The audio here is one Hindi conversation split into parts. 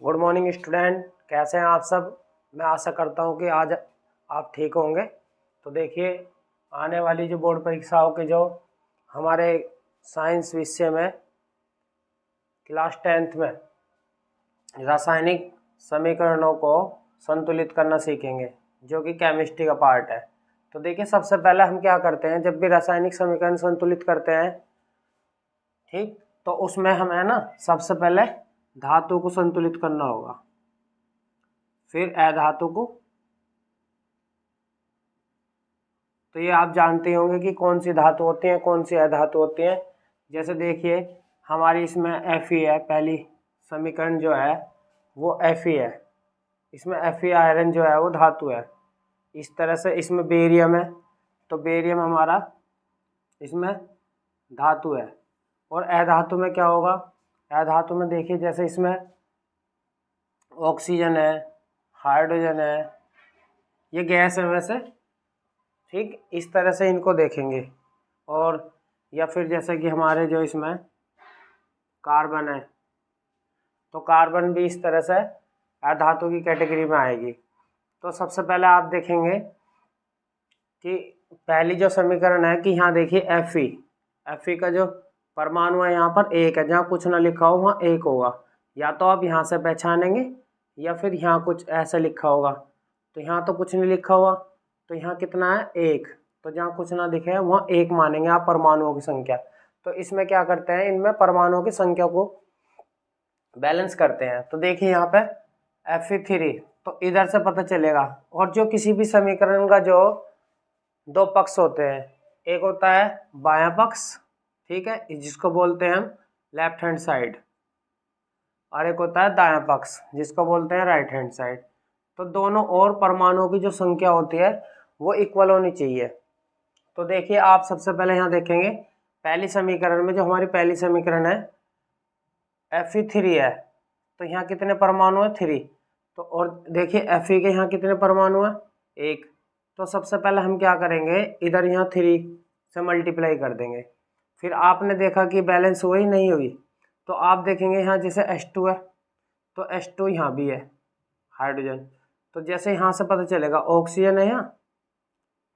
गुड मॉर्निंग स्टूडेंट, कैसे हैं आप सब। मैं आशा करता हूं कि आज आप ठीक होंगे। तो देखिए, आने वाली जो बोर्ड परीक्षाओं के जो हमारे साइंस विषय में क्लास 10th में रासायनिक समीकरणों को संतुलित करना सीखेंगे, जो कि केमिस्ट्री का पार्ट है। तो देखिए, सबसे पहले हम क्या करते हैं, जब भी रासायनिक समीकरण संतुलित करते हैं, ठीक, तो उसमें हमें ना सबसे पहले धातु को संतुलित करना होगा, फिर अधातु को। तो ये आप जानते होंगे कि कौन सी धातु होती है, कौन सी अधातु होती है। जैसे देखिए, हमारी इसमें Fe है, पहली समीकरण जो है वो Fe है। इसमें Fe आयरन जो है वो धातु है। इस तरह से इसमें बेरियम है, तो बेरियम हमारा इसमें धातु है। और अधातु में क्या होगा, अधातु में देखिए, जैसे इसमें ऑक्सीजन है, हाइड्रोजन है, ये गैस है वैसे, ठीक, इस तरह से इनको देखेंगे। और या फिर जैसे कि हमारे जो इसमें कार्बन है, तो कार्बन भी इस तरह से अधातु की कैटेगरी में आएगी। तो सबसे पहले आप देखेंगे कि पहली जो समीकरण है कि यहाँ देखिए Fe का जो परमाणु है यहाँ पर एक है, जहाँ कुछ ना लिखा हो वहाँ एक होगा। या तो आप यहाँ से पहचानेंगे या फिर यहाँ कुछ ऐसे लिखा होगा। तो यहाँ तो कुछ नहीं लिखा हुआ, तो यहाँ कितना है, एक। तो जहाँ कुछ ना दिखे है वहाँ एक मानेंगे आप परमाणुओं की संख्या। तो इसमें क्या करते हैं, इनमें परमाणुओं की संख्या को बैलेंस करते हैं। तो देखिए यहाँ पे Fe3, तो इधर से पता चलेगा। और जो किसी भी समीकरण का जो दो पक्ष होते हैं, एक होता है बायां पक्ष, ठीक है, जिसको बोलते हैं हम लेफ्ट हैंड साइड, और एक होता है दायां पक्ष, जिसको बोलते हैं राइट हैंड साइड। तो दोनों और परमाणुओं की जो संख्या होती है वो इक्वल होनी चाहिए। तो देखिए, आप सबसे पहले यहाँ देखेंगे, पहली समीकरण में जो हमारी पहली समीकरण है Fe3 है, तो यहाँ कितने परमाणु है, 3। तो और देखिए Fe के यहाँ कितने परमाणु है, 1। तो सबसे पहले हम क्या करेंगे, इधर यहाँ 3 से मल्टीप्लाई कर देंगे। फिर आपने देखा कि बैलेंस हुई नहीं हुई, तो आप देखेंगे यहाँ जैसे H2 है, तो H2 यहाँ भी है, हाइड्रोजन। तो जैसे यहाँ से पता चलेगा ऑक्सीजन है यहाँ,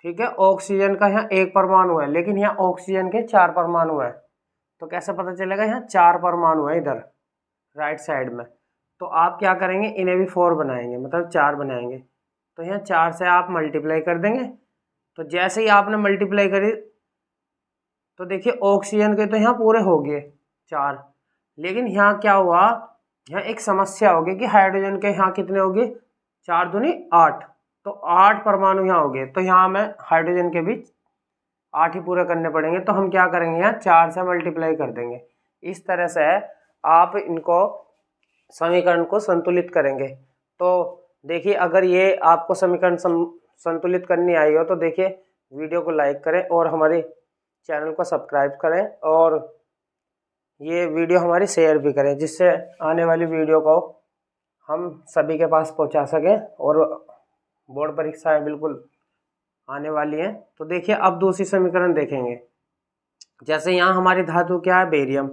ठीक है, ऑक्सीजन का यहाँ एक परमाणु है, लेकिन यहाँ ऑक्सीजन के 4 परमाणु है। तो कैसे पता चलेगा, यहाँ 4 परमाणु है इधर राइट साइड में। तो आप क्या करेंगे, इन्हें भी 4 बनाएंगे, मतलब 4 बनाएंगे। तो यहाँ 4 से आप मल्टीप्लाई कर देंगे। तो जैसे ही आपने मल्टीप्लाई करी, तो देखिए ऑक्सीजन के तो यहाँ पूरे हो गए 4, लेकिन यहाँ क्या हुआ, यहाँ एक समस्या होगी कि हाइड्रोजन के यहाँ कितने हो गए, 4 दूनी 8। तो 8 परमाणु यहाँ हो गए। तो यहाँ हमें हाइड्रोजन के भी 8 ही पूरे करने पड़ेंगे। तो हम क्या करेंगे, यहाँ 4 से मल्टीप्लाई कर देंगे। इस तरह से आप इनको समीकरण को संतुलित करेंगे। तो देखिए, अगर ये आपको समीकरण संतुलित करनी आई हो तो देखिए वीडियो को लाइक करें और हमारे चैनल को सब्सक्राइब करें, और ये वीडियो हमारी शेयर भी करें, जिससे आने वाली वीडियो को हम सभी के पास पहुंचा सकें। और बोर्ड परीक्षाएं बिल्कुल आने वाली हैं। तो देखिए, अब दूसरी समीकरण देखेंगे। जैसे यहाँ हमारी धातु क्या है, बेरियम,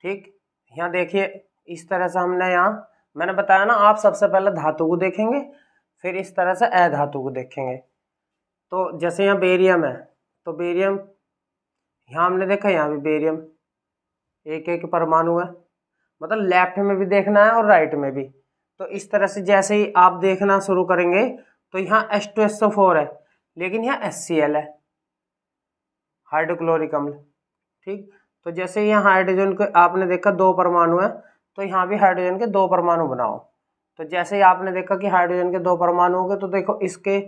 ठीक। यहाँ देखिए, इस तरह से हमने यहाँ, मैंने बताया ना, आप सबसे पहले धातु को देखेंगे, फिर इस तरह से अधातु को देखेंगे। तो जैसे यहाँ बेरियम है, तो बेरियम यहाँ हमने देखा, यहाँ भी बेरियम एक एक परमाणु है, मतलब लेफ्ट में भी देखना है और राइट में भी। तो इस तरह से जैसे ही आप देखना शुरू करेंगे, तो यहाँ H2SO4 है, लेकिन यहाँ HCl है, हाइड्रोक्लोरिक अम्ल, ठीक। तो जैसे यहाँ हाइड्रोजन के आपने देखा 2 परमाणु है, तो यहाँ भी हाइड्रोजन के 2 परमाणु बनाओ। तो जैसे ही आपने देखा कि हाइड्रोजन के 2 परमाणु हो गए, तो देखो इसके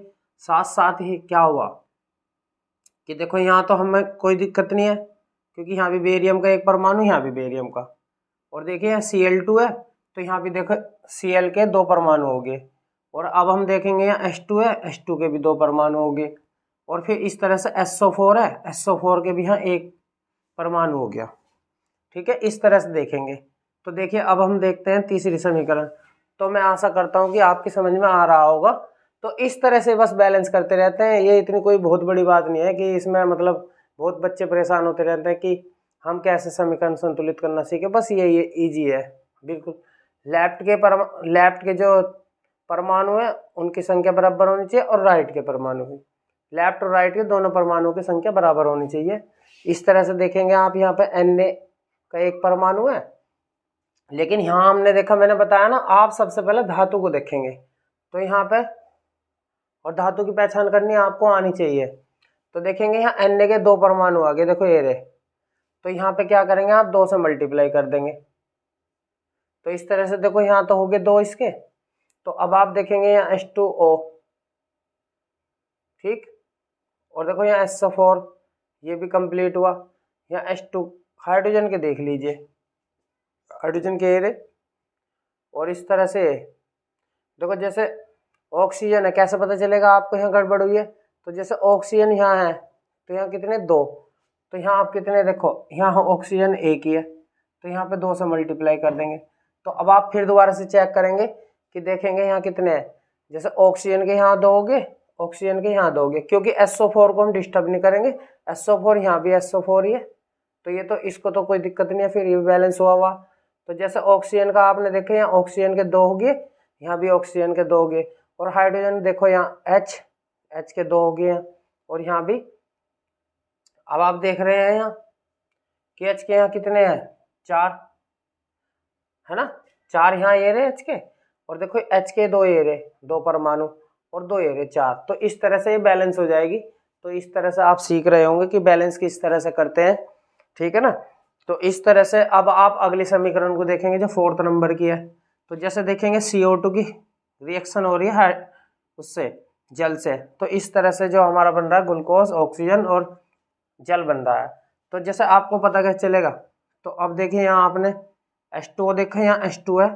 साथ साथ ही क्या हुआ कि देखो यहाँ तो हमें कोई दिक्कत नहीं है, क्योंकि यहाँ भी बेरियम का एक परमाणु, यहाँ भी बेरियम का। और देखिए यहाँ Cl2 है, तो यहाँ भी देखो Cl के 2 परमाणु हो गए। और अब हम देखेंगे यहाँ H2 है, H2 के भी 2 परमाणु हो गए। और फिर इस तरह से SO4 है, SO4 के भी यहाँ एक परमाणु हो गया, ठीक है। इस तरह से देखेंगे। तो देखिए, अब हम देखते हैं तीसरी समीकरण। तो मैं आशा करता हूँ कि आपकी समझ में आ रहा होगा। तो इस तरह से बस बैलेंस करते रहते हैं। ये इतनी कोई बहुत बड़ी बात नहीं है कि इसमें मतलब बहुत बच्चे परेशान होते रहते हैं कि हम कैसे समीकरण संतुलित करना सीखे। बस ये इजी है बिल्कुल। लेफ्ट के जो परमाणु है उनकी संख्या बराबर होनी चाहिए और राइट के परमाणु की, लेफ्ट और राइट के दोनों परमाणुओं की संख्या बराबर होनी चाहिए। इस तरह से देखेंगे आप, यहाँ पे Na का एक परमाणु है, लेकिन यहाँ हमने देखा, मैंने बताया ना, आप सबसे पहले धातु को देखेंगे। तो यहाँ पे, और धातु की पहचान करनी आपको आनी चाहिए। तो देखेंगे यहाँ Na के 2 परमाणु आ गए, देखो ये रहे। तो यहाँ पे क्या करेंगे आप, 2 से मल्टीप्लाई कर देंगे। तो इस तरह से देखो यहाँ तो हो गए 2 इसके। तो अब आप देखेंगे यहाँ H2O, ठीक, और देखो यहाँ SO4, ये भी कंप्लीट हुआ। यहाँ H2, हाइड्रोजन के देख लीजिए, हाइड्रोजन के ये रहे। और इस तरह से देखो, जैसे ऑक्सीजन है, कैसे पता चलेगा आपको यहाँ गड़बड़ हुई है? तो जैसे ऑक्सीजन यहाँ है, तो यहाँ कितने 2, तो यहाँ आप कितने, देखो यहाँ ऑक्सीजन एक ही है, तो यहाँ पे 2 से मल्टीप्लाई कर देंगे। तो अब आप फिर दोबारा से चेक करेंगे कि देखेंगे यहाँ कितने हैं। जैसे ऑक्सीजन के यहाँ 2 हो गए, ऑक्सीजन के यहाँ 2 हो गए, क्योंकि SO4 को हम डिस्टर्ब नहीं करेंगे। SO4 यहाँ भी SO4 ही है, तो ये तो इसको तो कोई दिक्कत नहीं है, फिर ये बैलेंस हुआ। तो जैसे ऑक्सीजन का आपने देखे, यहाँ ऑक्सीजन के 2 हो गए, यहाँ भी ऑक्सीजन के 2 हो गए। और हाइड्रोजन देखो यहाँ H के 2 हो गए हैं, और यहाँ भी। अब आप देख रहे हैं यहाँ कि H के यहाँ कितने हैं, 4 है ना, 4 यहाँ ये रहे H के, और देखो H के 2 ये रहे, 2 परमाणु, और 2 ये रहे 4। तो इस तरह से ये बैलेंस हो जाएगी। तो इस तरह से आप सीख रहे होंगे कि बैलेंस किस तरह से करते हैं, ठीक है ना। तो इस तरह से अब आप अगले समीकरण को देखेंगे जो 4th नंबर की है। तो जैसे देखेंगे CO2 की रिएक्शन हो रही है उससे, जल से, तो इस तरह से जो हमारा बन रहा है ग्लूकोज, ऑक्सीजन और जल बन रहा है। तो जैसे आपको पता कैसे चलेगा? तो अब देखिए यहाँ आपने H2O देखा, यहाँ H2 है,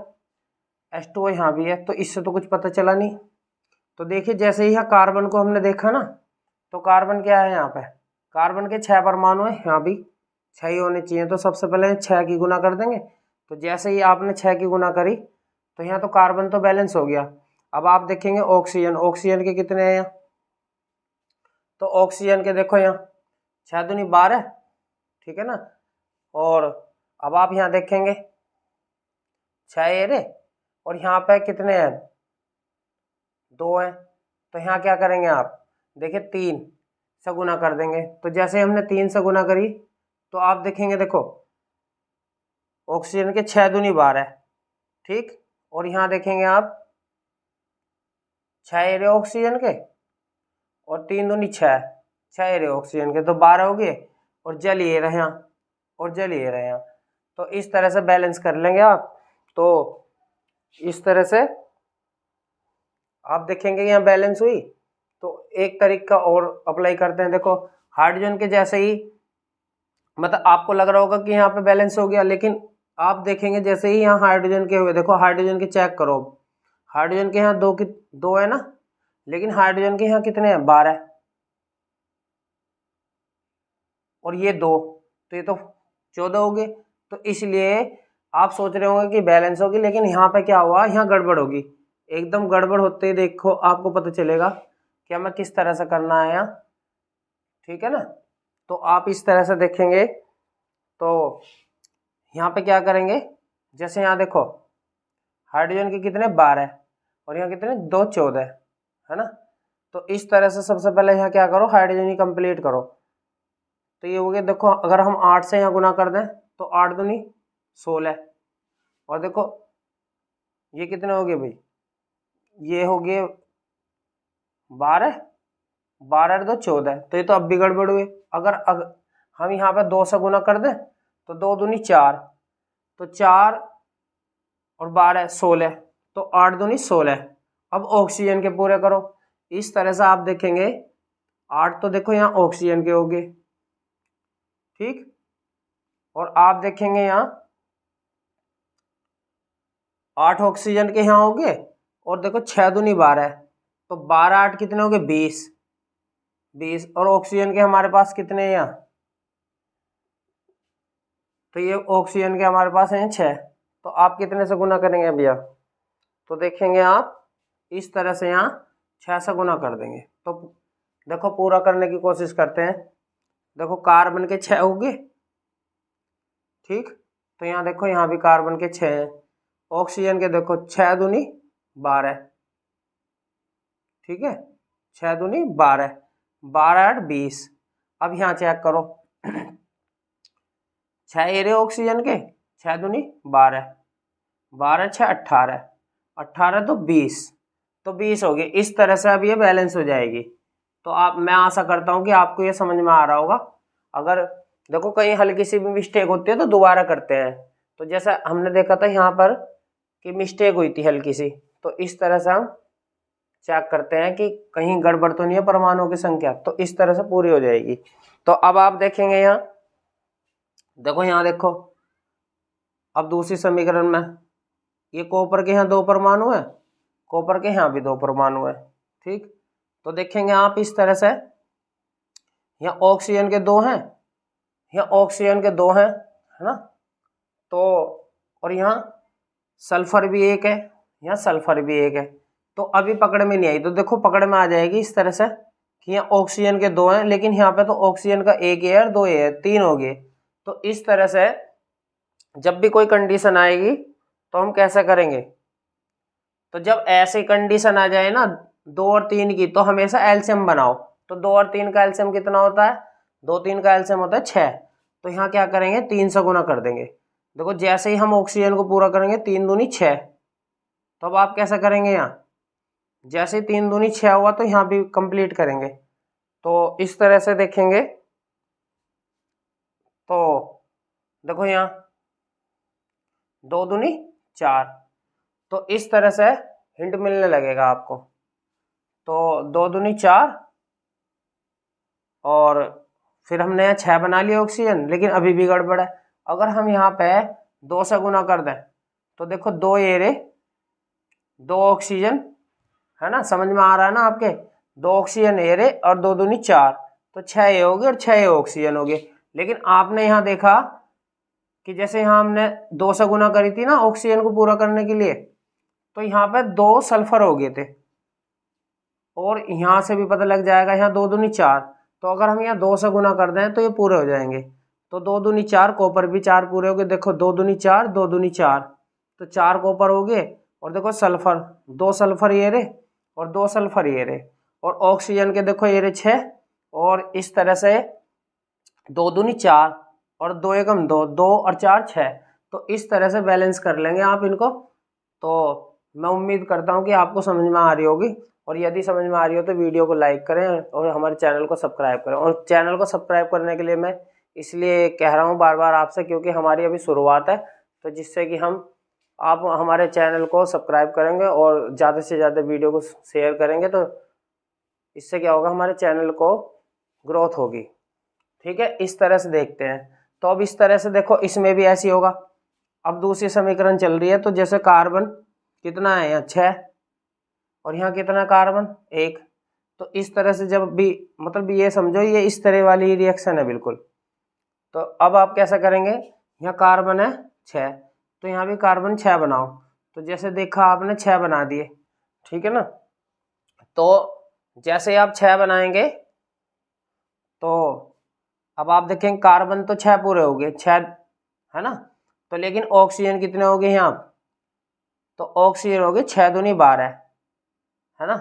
H2O यहाँ भी है, तो इससे तो कुछ पता चला नहीं। तो देखिए जैसे ही यहाँ कार्बन को हमने देखा ना, तो कार्बन क्या है यहाँ पे, कार्बन के 6 परमाणु है, यहाँ भी 6 ही होने चाहिए। तो सबसे पहले 6 की गुना कर देंगे। तो जैसे ही आपने 6 की गुना करी, तो यहाँ तो कार्बन तो बैलेंस हो गया। अब आप देखेंगे ऑक्सीजन, ऑक्सीजन के कितने हैं यहाँ? तो ऑक्सीजन के देखो यहाँ 6 दूनी 12, ठीक है ना। और अब आप यहाँ देखेंगे 6 ये रे, और यहाँ पे कितने हैं, 2 हैं। तो यहाँ क्या करेंगे आप, देखिए 3 से गुना कर देंगे। तो जैसे हमने 3 से गुना करी, तो आप देखेंगे, देखो ऑक्सीजन के 6 दूनी 12, ठीक, और यहाँ देखेंगे आप 6 एरे ऑक्सीजन के, और 3 दूनी 6, 6 एरे ऑक्सीजन के, तो 12 हो गए। और जल ये रहे यहाँ, और जल ये रहे यहाँ। तो इस तरह से बैलेंस कर लेंगे आप। तो इस तरह से आप देखेंगे यहाँ बैलेंस हुई। तो एक तरीका और अप्लाई करते हैं, देखो हाइड्रोजन के जैसे ही, मतलब आपको लग रहा होगा कि यहाँ पे बैलेंस हो गया, लेकिन आप देखेंगे जैसे ही यहाँ हाइड्रोजन के हुए, देखो हाइड्रोजन के चेक करो, हाइड्रोजन के यहाँ 2 है ना, लेकिन हाइड्रोजन के यहाँ कितने हैं, 12, और ये 2, तो ये तो 14 हो गए। तो इसलिए आप सोच रहे होंगे कि बैलेंस होगी, लेकिन यहाँ पे क्या हुआ, यहाँ गड़बड़ होगी। एकदम गड़बड़ होते ही देखो आपको पता चलेगा कि हमें किस तरह से करना है यहाँ, ठीक है ना। तो आप इस तरह से देखेंगे, तो यहाँ पे क्या करेंगे, जैसे यहाँ देखो हाइड्रोजन के कितने 12, और यहाँ कितने 2 14 है ना। तो इस तरह से सबसे पहले यहाँ क्या करो, हाइड्रोजन ही कंप्लीट करो। तो ये हो गया, देखो अगर हम 8 से यहाँ गुना कर दें, तो 8 दूनी 16, और देखो ये कितने हो गए भाई, ये हो गए 12, 12 और 2 14। तो ये तो अब भी गड़बड़ हुए। अगर हम यहाँ पे 2 से गुना कर दें, तो 2 दूनी 4, तो 4 और 12 16, तो 8 दूनी 16। अब ऑक्सीजन के पूरे करो। इस तरह से आप देखेंगे 8 तो देखो यहाँ ऑक्सीजन के हो गए, ठीक, और आप देखेंगे यहाँ 8 ऑक्सीजन के यहाँ हो गए, और देखो 6 दूनी 12, तो 12 8 कितने हो गए 20, और ऑक्सीजन के हमारे पास कितने हैं यहाँ, तो ये ऑक्सीजन के हमारे पास हैं 6। तो आप कितने से गुना करेंगे भैया, तो देखेंगे आप इस तरह से यहाँ 6 से गुना कर देंगे। तो देखो पूरा करने की कोशिश करते हैं। देखो कार्बन के 6 हो गए, ठीक, तो यहाँ देखो यहाँ भी कार्बन के 6 हैं, ऑक्सीजन के देखो 6 दूनी 12, ठीक है, 6 दूनी 12, 12 8 20। अब यहाँ चेक करो 6 एरे ऑक्सीजन के, 6 दूनी 12, 12 6 18, 18 तो 20, तो 20 हो गए। इस तरह से अब ये बैलेंस हो जाएगी। तो आप, मैं आशा करता हूँ कि आपको ये समझ में आ रहा होगा। अगर देखो कहीं हल्की सी भी मिस्टेक होती है तो दोबारा करते हैं। तो जैसा हमने देखा था यहाँ पर कि मिस्टेक हुई थी हल्की सी, तो इस तरह से हम चेक करते हैं कि कहीं गड़बड़ तो नहीं है परमाणुओं की संख्या, तो इस तरह से पूरी हो जाएगी। तो अब आप देखेंगे यहाँ, देखो यहाँ देखो, अब दूसरी समीकरण में ये कॉपर के यहाँ 2 परमाणु है, कॉपर के यहाँ भी 2 परमाणु है, ठीक। तो देखेंगे आप इस तरह से, यहाँ ऑक्सीजन के 2 हैं, यहाँ ऑक्सीजन के 2 हैं, है ना। तो और यहाँ सल्फर भी 1 है, यहाँ सल्फर भी 1 है। तो अभी पकड़ में नहीं आई, तो देखो पकड़ में आ जाएगी इस तरह से कि यहाँ ऑक्सीजन के 2 हैं, लेकिन यहाँ पे तो ऑक्सीजन का 1 है और 2 है, 3 हो गए। तो इस तरह से जब भी कोई कंडीशन आएगी तो हम कैसे करेंगे, तो जब ऐसी कंडीशन आ जाए ना 2 और 3 की, तो हमेशा एलसीएम बनाओ। तो 2 और 3 का एलसीएम कितना होता है, 2 3 का एलसीएम होता है 6। तो यहाँ क्या करेंगे, 3 से गुना कर देंगे। देखो जैसे ही हम ऑक्सीजन को पूरा करेंगे 3 दूनी 6, तो अब आप कैसा करेंगे, यहाँ जैसे 3 दूनी 6 हुआ तो यहाँ भी कंप्लीट करेंगे। तो इस तरह से देखेंगे, तो देखो यहाँ 2 दूनी 4, तो इस तरह से हिंट मिलने लगेगा आपको। तो 2 दूनी 4, और फिर हमने यहाँ 6 बना लिया ऑक्सीजन, लेकिन अभी भी गड़बड़ है। अगर हम यहाँ पे 2 से गुना कर दें तो देखो 2 एरे 2 ऑक्सीजन, है ना, समझ में आ रहा है ना आपके, 2 ऑक्सीजन एरे और 2 दूनी 4, तो 6 ए हो गए और 6 ए ऑक्सीजन हो गए। लेकिन आपने यहाँ देखा कि जैसे यहाँ हमने 2 से गुना करी थी ना ऑक्सीजन को पूरा करने के लिए, तो यहाँ पे 2 सल्फर हो गए थे, और यहाँ से भी पता लग जाएगा यहाँ 2 दूनी 4। तो अगर हम यहाँ 2 से गुना कर दें तो ये पूरे हो जाएंगे। तो 2 दूनी 4, कॉपर भी 4 पूरे हो गए। देखो 2 दूनी 4, 2 दूनी 4, तो 4 कॉपर हो गए। और देखो सल्फर, 2 सल्फर ये रे और 2 सल्फर ये रे, और ऑक्सीजन के देखो ये रे 6, और इस तरह से 2 दूनी 4 और 2 एकम 2, 2 और 4 6। तो इस तरह से बैलेंस कर लेंगे आप इनको। तो मैं उम्मीद करता हूँ कि आपको समझ में आ रही होगी, और यदि समझ में आ रही हो तो वीडियो को लाइक करें और हमारे चैनल को सब्सक्राइब करें। और चैनल को सब्सक्राइब करने के लिए मैं इसलिए कह रहा हूँ बार बार आपसे, क्योंकि हमारी अभी शुरुआत है, तो जिससे कि आप हमारे चैनल को सब्सक्राइब करेंगे और ज़्यादा से ज़्यादा वीडियो को शेयर करेंगे, तो इससे क्या होगा, हमारे चैनल को ग्रोथ होगी, ठीक है। इस तरह से देखते हैं। तो अब इस तरह से देखो इसमें भी ऐसी होगा। अब दूसरी समीकरण चल रही है, तो जैसे कार्बन कितना है यहाँ 6, और यहाँ कितना कार्बन 1। तो इस तरह से जब भी, मतलब ये समझो ये इस तरह वाली रिएक्शन है बिल्कुल। तो अब आप कैसा करेंगे, यहाँ कार्बन है 6, तो यहाँ भी कार्बन 6 बनाओ। तो जैसे देखा आपने 6 बना दिए, ठीक है ना। तो जैसे आप 6 बनाएंगे तो अब आप देखेंगे कार्बन तो 6 पूरे हो गए, 6, है ना। तो लेकिन ऑक्सीजन कितने हो गए यहाँ, तो ऑक्सीजन हो गए 6 दूनी 12, है ना।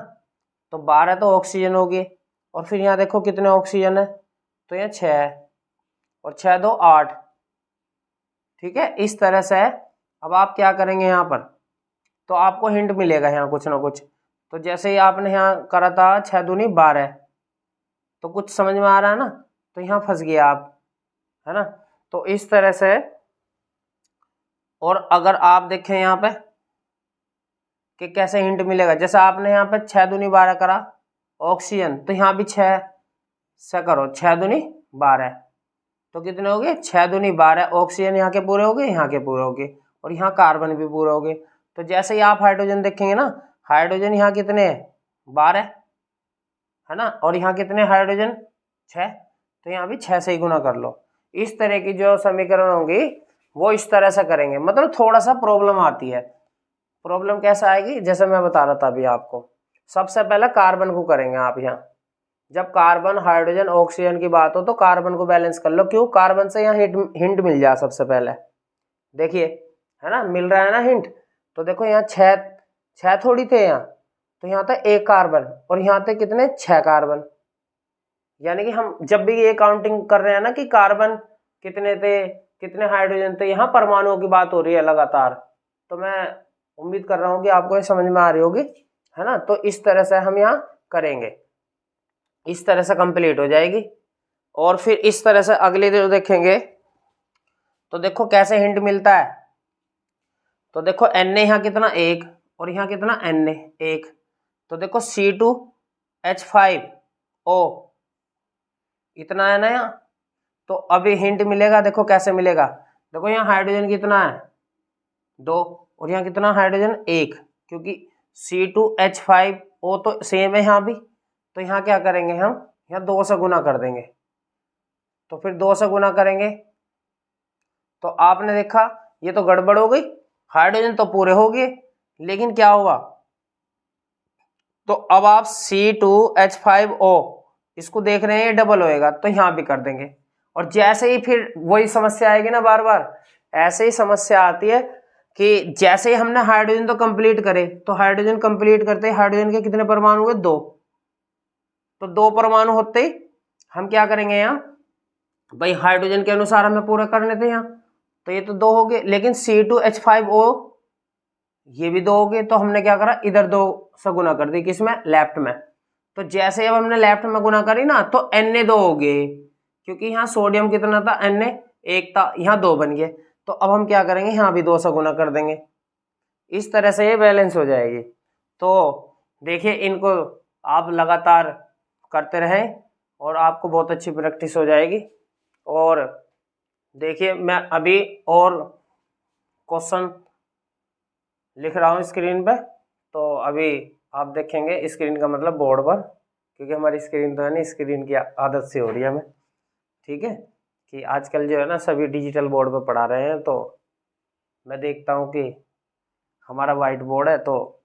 तो 12 तो ऑक्सीजन हो गए, और फिर यहाँ देखो कितने ऑक्सीजन है, तो यहाँ 6 है, और 6 2 8, ठीक है। इस तरह से अब आप क्या करेंगे यहाँ पर, तो आपको हिंट मिलेगा यहाँ कुछ ना कुछ। तो जैसे ही आपने यहाँ करा था 6 दूनी 12, तो कुछ समझ में आ रहा है ना, तो यहाँ फंस गया आप, है ना। तो इस तरह से, और अगर आप देखें यहाँ पे कि कैसे हिंट मिलेगा, जैसे आपने यहाँ पे 6 दूनी 12 करा ऑक्सीजन, तो यहाँ भी 6 से करो, 6 दूनी 12, तो कितने हो गए 6 दूनी 12। ऑक्सीजन यहाँ के पूरे हो गए, यहाँ के पूरे हो गए, और यहाँ कार्बन भी पूरे हो गए। तो जैसे ही आप हाइड्रोजन देखेंगे ना, हाइड्रोजन यहाँ कितने है 12, है ना, और यहाँ कितने हाइड्रोजन 6, तो यहाँ भी 6 से ही गुना कर लो। इस तरह की जो समीकरण होंगी वो इस तरह से करेंगे। मतलब थोड़ा सा प्रॉब्लम आती है। प्रॉब्लम कैसा आएगी, जैसे मैं बता रहा था अभी आपको, सबसे पहले कार्बन को करेंगे आप। यहाँ जब कार्बन हाइड्रोजन ऑक्सीजन की बात हो तो कार्बन को बैलेंस कर लो। क्यों, कार्बन से यहाँ हिंट मिल जाए सबसे पहले, देखिए, है ना, मिल रहा है ना हिंट। तो देखो यहाँ छः थोड़ी थे यहाँ, तो यहाँ था 1 कार्बन और यहाँ थे कितने 6 कार्बन। यानी कि हम जब भी ये काउंटिंग कर रहे हैं ना कि कार्बन कितने थे कितने हाइड्रोजन थे, यहाँ परमाणुओं की बात हो रही है लगातार। तो मैं उम्मीद कर रहा हूँ कि आपको ये समझ में आ रही होगी, है ना। तो इस तरह से हम यहाँ करेंगे, इस तरह से कंप्लीट हो जाएगी। और फिर इस तरह से अगले दिन देखेंगे तो देखो कैसे हिंट मिलता है। तो देखो Na यहाँ कितना 1 और यहाँ कितना Na 1, तो देखो C2H5O इतना है ना यहाँ। तो अभी हिंट मिलेगा, देखो कैसे मिलेगा। देखो यहाँ हाइड्रोजन कितना है 2 और यहाँ कितना हाइड्रोजन 1, क्योंकि C2H5O तो सेम है यहाँ भी। तो यहाँ क्या करेंगे हम, यहाँ 2 से गुना कर देंगे। तो फिर 2 से गुना करेंगे तो आपने देखा ये तो गड़बड़ हो गई, हाइड्रोजन तो पूरे हो गए, लेकिन क्या हुआ, तो अब आप C2H5O इसको देख रहे हैं ये डबल होएगा, तो यहाँ भी कर देंगे। और जैसे ही फिर वही समस्या आएगी ना, बार बार ऐसे ही समस्या आती है कि जैसे ही हमने हाइड्रोजन तो कंप्लीट करे, तो हाइड्रोजन कंप्लीट करते ही हाइड्रोजन के कितने परमाणु हुए 2, तो 2 परमाणु होते ही हम क्या करेंगे यहाँ, भाई हाइड्रोजन के अनुसार हमें पूरा करने थे यहाँ, तो ये तो 2 हो गए। लेकिन C2H5O ये भी 2 हो गए, तो हमने क्या करा, इधर 2 से गुना कर दी, किसमें, लेफ्ट में। तो जैसे अब हमने लेफ्ट में गुना करी ना, तो Na 2 हो गए, क्योंकि यहाँ सोडियम कितना था Na 1 था, यहाँ 2 बन गए। तो अब हम क्या करेंगे, यहाँ भी 2 से गुना कर देंगे। इस तरह से ये बैलेंस हो जाएगी। तो देखिए इनको आप लगातार करते रहें और आपको बहुत अच्छी प्रैक्टिस हो जाएगी। और देखिए मैं अभी और क्वेश्चन लिख रहा हूँ स्क्रीन पे, तो अभी आप देखेंगे स्क्रीन का मतलब बोर्ड पर, क्योंकि हमारी स्क्रीन तो है ना, स्क्रीन की आदत से हो रही है हमें, ठीक है, कि आजकल जो है ना सभी डिजिटल बोर्ड पे पढ़ा रहे हैं। तो मैं देखता हूँ कि हमारा वाइट बोर्ड है, तो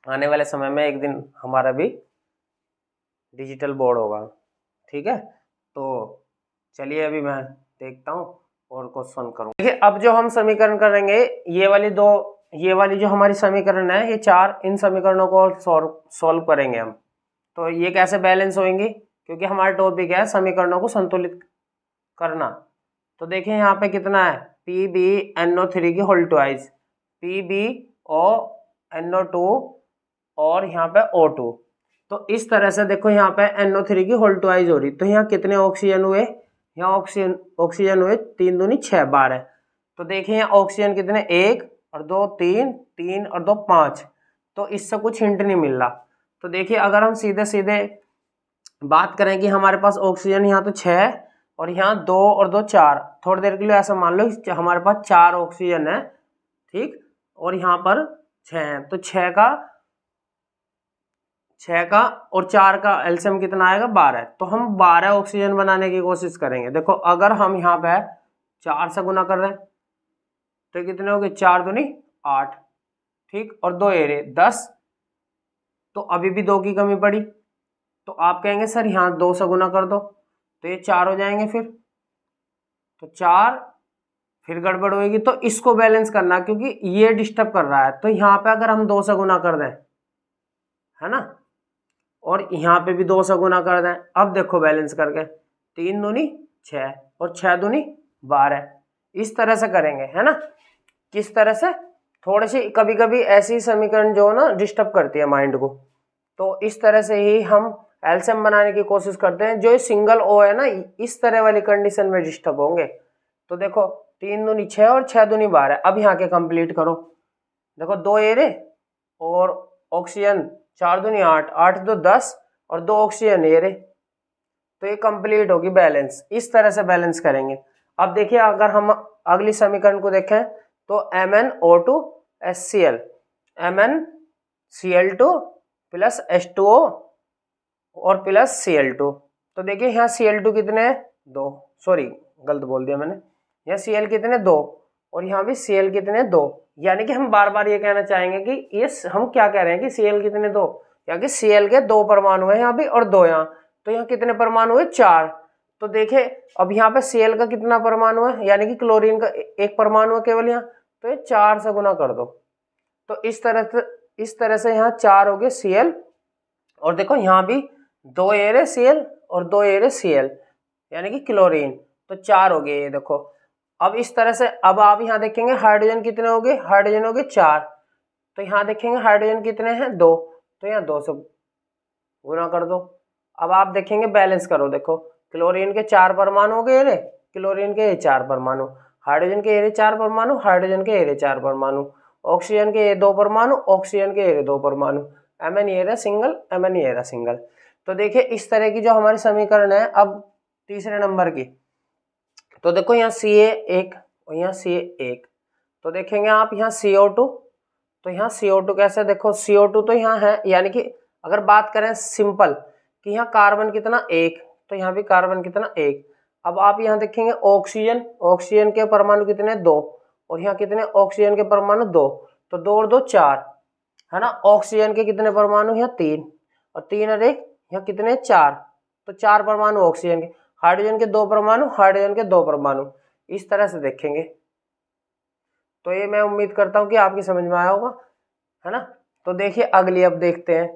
आने वाले समय में एक दिन हमारा भी डिजिटल बोर्ड होगा, ठीक है। तो चलिए अभी मैं देखता हूँ और क्वेश्चन करूँ। देखिए अब जो हम समीकरण करेंगे, ये वाली जो हमारी समीकरण है, ये 4, इन समीकरणों को सॉल्व करेंगे हम। तो ये कैसे बैलेंस होंगी, क्योंकि हमारा टॉपिक है समीकरणों को संतुलित करना। तो देखिए यहाँ पे कितना है, PbNO3 की होल ट्वाइस, PbONO2 और यहाँ पे O2। तो इस तरह से देखो यहाँ पे NO3 की होल ट्वाइस हो रही, तो यहाँ कितने ऑक्सीजन हुए, यहाँ ऑक्सीजन हुए 3 दूनी 6 12। तो देखिए यहाँ ऑक्सीजन कितने 1 और 2 3, 3 और 2 5। तो इससे कुछ हिंट नहीं मिल रहा। तो देखिए अगर हम सीधे सीधे बात करें कि हमारे पास ऑक्सीजन यहाँ तो 6 और यहाँ 2 और 2 4, थोड़ी देर के लिए ऐसा मान लो हमारे पास 4 ऑक्सीजन है, ठीक, और यहाँ पर 6 है। तो 6 का और 4 का एलसीएम कितना आएगा 12। तो हम 12 ऑक्सीजन बनाने की कोशिश करेंगे। देखो अगर हम यहाँ पे 4 से गुना कर रहे हैं तो कितने हो गए, 4 दूनी 8, ठीक, और 2 एरे 10। तो अभी भी 2 की कमी पड़ी, तो आप कहेंगे सर यहाँ 2 से गुना कर दो, तो ये 4 हो जाएंगे फिर, तो 4 फिर गड़बड़ होगी। तो इसको बैलेंस करना, क्योंकि ये डिस्टर्ब कर रहा है। तो यहाँ पे अगर हम 2 से गुना कर दें, है ना, और यहाँ पे भी 2 से गुना कर दें, अब देखो बैलेंस करके 3 दूनी 6 और 6 दूनी 12, इस तरह से करेंगे, है ना। किस तरह से, थोड़ी सी कभी कभी ऐसी समीकरण जो ना डिस्टर्ब करती है माइंड को, तो इस तरह से ही हम एलसीएम बनाने की कोशिश करते हैं। जो सिंगल ओ है ना, इस तरह वाली कंडीशन में डिस्टर्ब होंगे। तो देखो 3 दूनी 6 और 6 दूनी 12। अब यहाँ के कंप्लीट करो, देखो 2 एरे और ऑक्सीजन 4 दूनी 8, 8 2 10 और 2 ऑक्सीजन एरे, तो ये कंप्लीट होगी बैलेंस। इस तरह से बैलेंस करेंगे। अब देखिए अगर हम अगली समीकरण को देखें तो MnO2HCl, MnCl2 प्लस H2O और प्लस Cl2। तो देखिए यहाँ Cl2 कितने हैं 2, सॉरी गलत बोल दिया मैंने, यहाँ Cl कितने 2 और यहाँ भी Cl कितने 2। यानी कि हम बार बार ये कहना चाहेंगे कि ये हम क्या कह रहे हैं कि Cl कितने 2, या कि Cl के 2 परमाणु है यहाँ भी और 2 यहाँ, तो यहाँ कितने परमाणु हुए 4। तो देखिए अब यहाँ पे Cl का कितना परमाणु है, यानी कि क्लोरीन का 1 परमाणु है केवल यहाँ, तो ये 4 से गुना कर दो। तो इस तरह से यहाँ 4 हो गए Cl, और देखो यहाँ भी 2 एयर है Cl और 2 एयर है Cl, यानी कि क्लोरीन, तो 4 हो गए ये देखो। अब इस तरह से अब आप यहाँ देखेंगे हाइड्रोजन कितने हो गए, हाइड्रोजन हो गए 4, तो यहाँ देखेंगे हाइड्रोजन कितने हैं 2, तो यहाँ 2 से गुना कर दो। अब आप देखेंगे बैलेंस करो, देखो क्लोरीन के 4 परमाणु हो गए रे, क्लोरीन के ये 4 परमाणु, हाइड्रोजन के ये 4 परमाणु, हाइड्रोजन के ये 4 परमाणु, ऑक्सीजन के ये 2 परमाणु, ऑक्सीजन के ये 2 परमाणु, Mn ये रहा सिंगल, Mn ये रहा सिंगल। तो देखिए इस तरह की जो हमारी समीकरण है अब तीसरे नंबर की, तो देखो यहाँ Ca1 और यहाँ Ca1, तो देखेंगे आप यहाँ CO2, तो यहाँ CO2 कैसे, देखो CO2 तो यहाँ है, यानी कि अगर बात करें सिंपल कि यहाँ कार्बन कितना 1, तो यहाँ भी कार्बन कितना 1। अब आप यहाँ देखेंगे ऑक्सीजन, ऑक्सीजन के परमाणु कितने 2, और यहाँ कितने ऑक्सीजन के परमाणु 2, तो 2 और 2 4 है ना। ऑक्सीजन के कितने परमाणु यहाँ 3, और 3 और 1 यहाँ कितने 4, तो 4 परमाणु ऑक्सीजन के, हाइड्रोजन के 2 परमाणु, हाइड्रोजन के 2 परमाणु, इस तरह से देखेंगे। तो ये मैं उम्मीद करता हूँ कि आपकी समझ में आया होगा, है ना। तो देखिए अगली अब देखते हैं,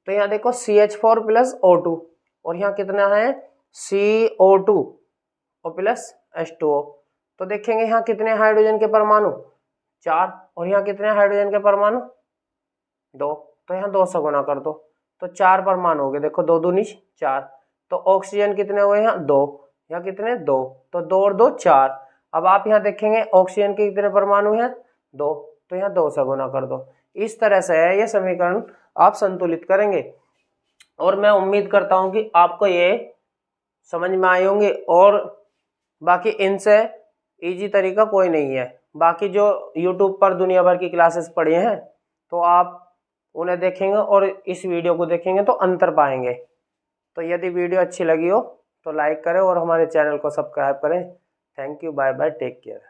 तो यहाँ देखो CH4 प्लस O2, और यहाँ कितना है CO2 और प्लस H2O, तो देखेंगे यहाँ कितने हाइड्रोजन के परमाणु 4, और यहाँ कितने हाइड्रोजन के परमाणु 2, तो यहाँ 2 से गुना कर दो, तो 4 परमाणु हो गए, देखो 2 दूनी 4, तो ऑक्सीजन कितने हुए यहाँ 2, यहाँ कितने 2, तो 2 और 2 4। अब आप यहाँ देखेंगे ऑक्सीजन के कितने परमाणु हैं 2, तो यहाँ 2 से गुना कर दो। इस तरह से है ये समीकरण आप संतुलित करेंगे, और मैं उम्मीद करता हूँ कि आपको ये समझ में आए होंगे, और बाकी इनसे इजी तरीका कोई नहीं है। बाकी जो YouTube पर दुनिया भर की क्लासेस पढ़ी हैं तो आप उन्हें देखेंगे और इस वीडियो को देखेंगे तो अंतर पाएंगे। तो यदि वीडियो अच्छी लगी हो तो लाइक करें और हमारे चैनल को सब्सक्राइब करें। Thank you, bye bye, take care.